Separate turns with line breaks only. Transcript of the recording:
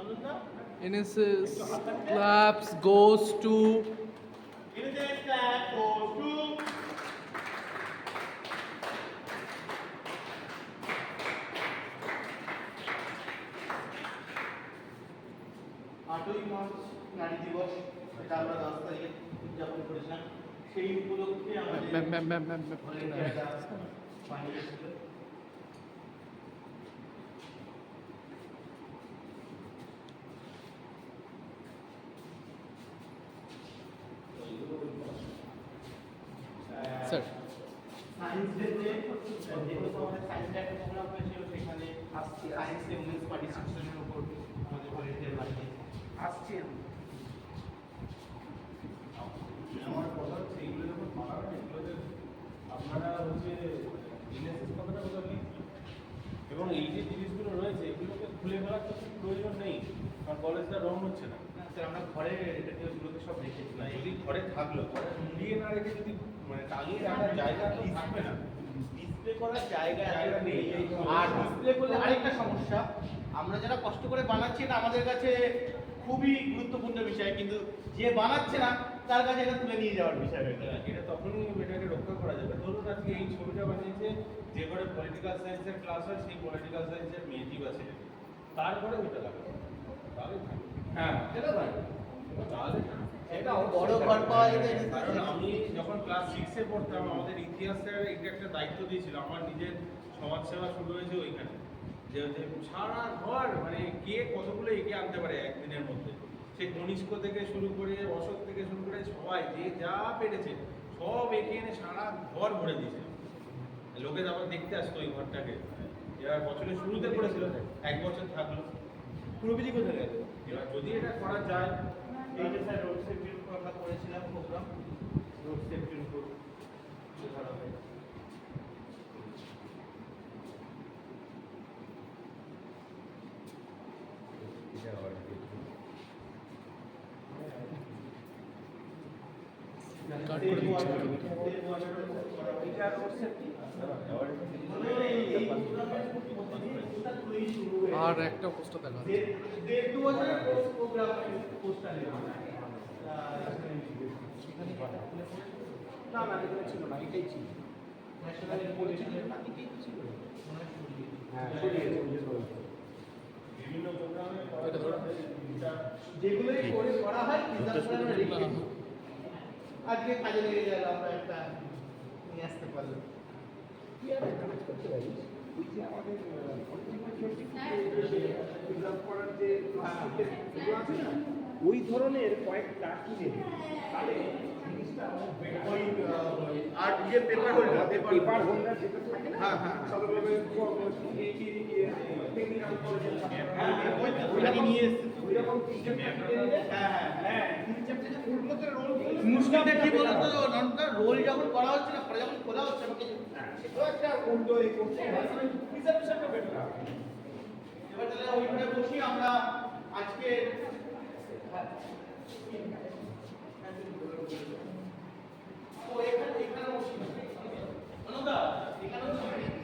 NSS claps goes to
NSS clap goes to আটই March নারী দিবস, এটা আমরা 10 তারিখে উদযাপন করেছিলাম। সেই উপলক্ষে আমাদের বানিয়ে ছিল।
স্যার
সায়েন্স ডেতে যেহেতু আমাদের সায়েন্স ডে একটা প্রোগ্রাম হয়েছিল, সেখানে সায়েন্স উমেন্স পার্টিসিপেশনের উপর আমাদের ভলেন্টিয়ার বানিয়েছে।
আসছি আমার কথা হচ্ছে এইগুলো যখন বানাবেন এগুলোতে আপনারা হচ্ছে এনএসএস কথাটা কোথাও লিখবেন, এবং এই যে জিনিসগুলো রয়েছে এগুলোকে খুলে ফেলার তো কোনো প্রয়োজন নেই, কারণ কলেজটা রং হচ্ছে না।
স্যার আমরা ঘরে এগুলোকে সব রেখেছিলাম।
না, এগুলি ঘরে থাকলো, ঘরে মুড়িয়ে না রেখে যদি মানে টাঙিয়ে রাখার জায়গা তো থাকবে না,
ডিসপ্লে করার জায়গা
জায়গা নেই।
আর ডিসপ্লে করলে আরেকটা সমস্যা, আমরা যারা কষ্ট করে বানাচ্ছি এটা আমাদের কাছে খুবই গুরুত্বপূর্ণ বিষয়, কিন্তু যে বানাচ্ছে না তার কাছে এটা তুলে নিয়ে যাওয়ার বিষয় হয়ে যায়।
এটা তখনই এটাকে রক্ষা করা যাবে। ধরুন আজকে এই ছবিটা বানিয়েছে যে ঘরে পলিটিক্যাল সায়েন্সের ক্লাস হয়, সেই পলিটিক্যাল সায়েন্সের মেয়েটি বাছে তারপরে ওইটা লাগাবে, তাহলে থাকবে।
হ্যাঁ সেটা থাকবে।
তাহলে
এটা বড় ঘর পাওয়া যেতে।
কারণ আমি যখন ক্লাস 6-এ পড়তাম আমাদের ইতিহাসের এটা একটা দায়িত্ব দিয়েছিল, আমার নিজের সমাজসেবা শুরু হয়েছে ওইখানে, যে সারা ঘর মানে কে কতগুলো এঁকে আনতে পারে একদিনের মধ্যে, সে কনিষ্ক থেকে শুরু করে অশোক থেকে শুরু করে সবাই যে যা পেরেছে সব এঁকে এনে সারা ঘর ভরে দিয়েছে। লোকে আবার দেখতে আসতো ওই ঘরটাকে। এবার বছরের শুরুতে করেছিল, 1 বছর থাকলো,
পুরোপুরি কোথায় গেল?
এবার যদি এটা করা যায়।
এই যে স্যার রোড সেফটির উপর আমরা করেছিলাম প্রোগ্রাম, রোড সেফটির উপর ধরা হয়।
কাট করে দিচ্ছি।
এটা রোড সেফটি
আর একটা পোস্টার দেখা যাচ্ছে।
1.5 বছরের প্রোগ্রাম পোস্টার
না না এখানে ছিল না, এটাই ছিল।
ন্যাশনাল পলিটিক্যাল এটাই ছিল।
হ্যাঁ বিভিন্ন প্রোগ্রামে
এটা ধরো।
যেগুলোই করে করা হয় প্রিজার্ভ করে রেখে দিই। আজকে কাজে লেগে গেল, আমরা একটা নিয়ে আসতে পারলাম।
কি আর একটা কাজ করতে পারিস, ওই যে আমাদের প্রিজার্ভ করার যে এগুলো আছে না, ওই ধরনের কয়েকটা কিনে তাহলে জিনিসটা
ওই আর যে পেপার হোল্ডার
পেপার হোল্ডার যেটা থাকে না,
হ্যাঁ, হ্যাঁ।
সাধারণভাবে টেকনিক্যাল কলেজের
ওইটাকে নিয়ে এসেছে।
ওইরকম টিচার
হ্যাঁ হ্যাঁ
হ্যাঁ তিন চারটে যে ফুলগুলোতে রোল
মুশকিলটা কি বলতো, ননটা রোল যখন করা হচ্ছে না, পরে যখন খোলা হচ্ছে আমাকে
সেটাও একটা উল্টো এই করতে প্রিজার্ভেশনটা বেটার।
এবার তাহলে ওইখানে বসি আমরা আজকে ও এখানে বসি অনুদা এখানে বসি।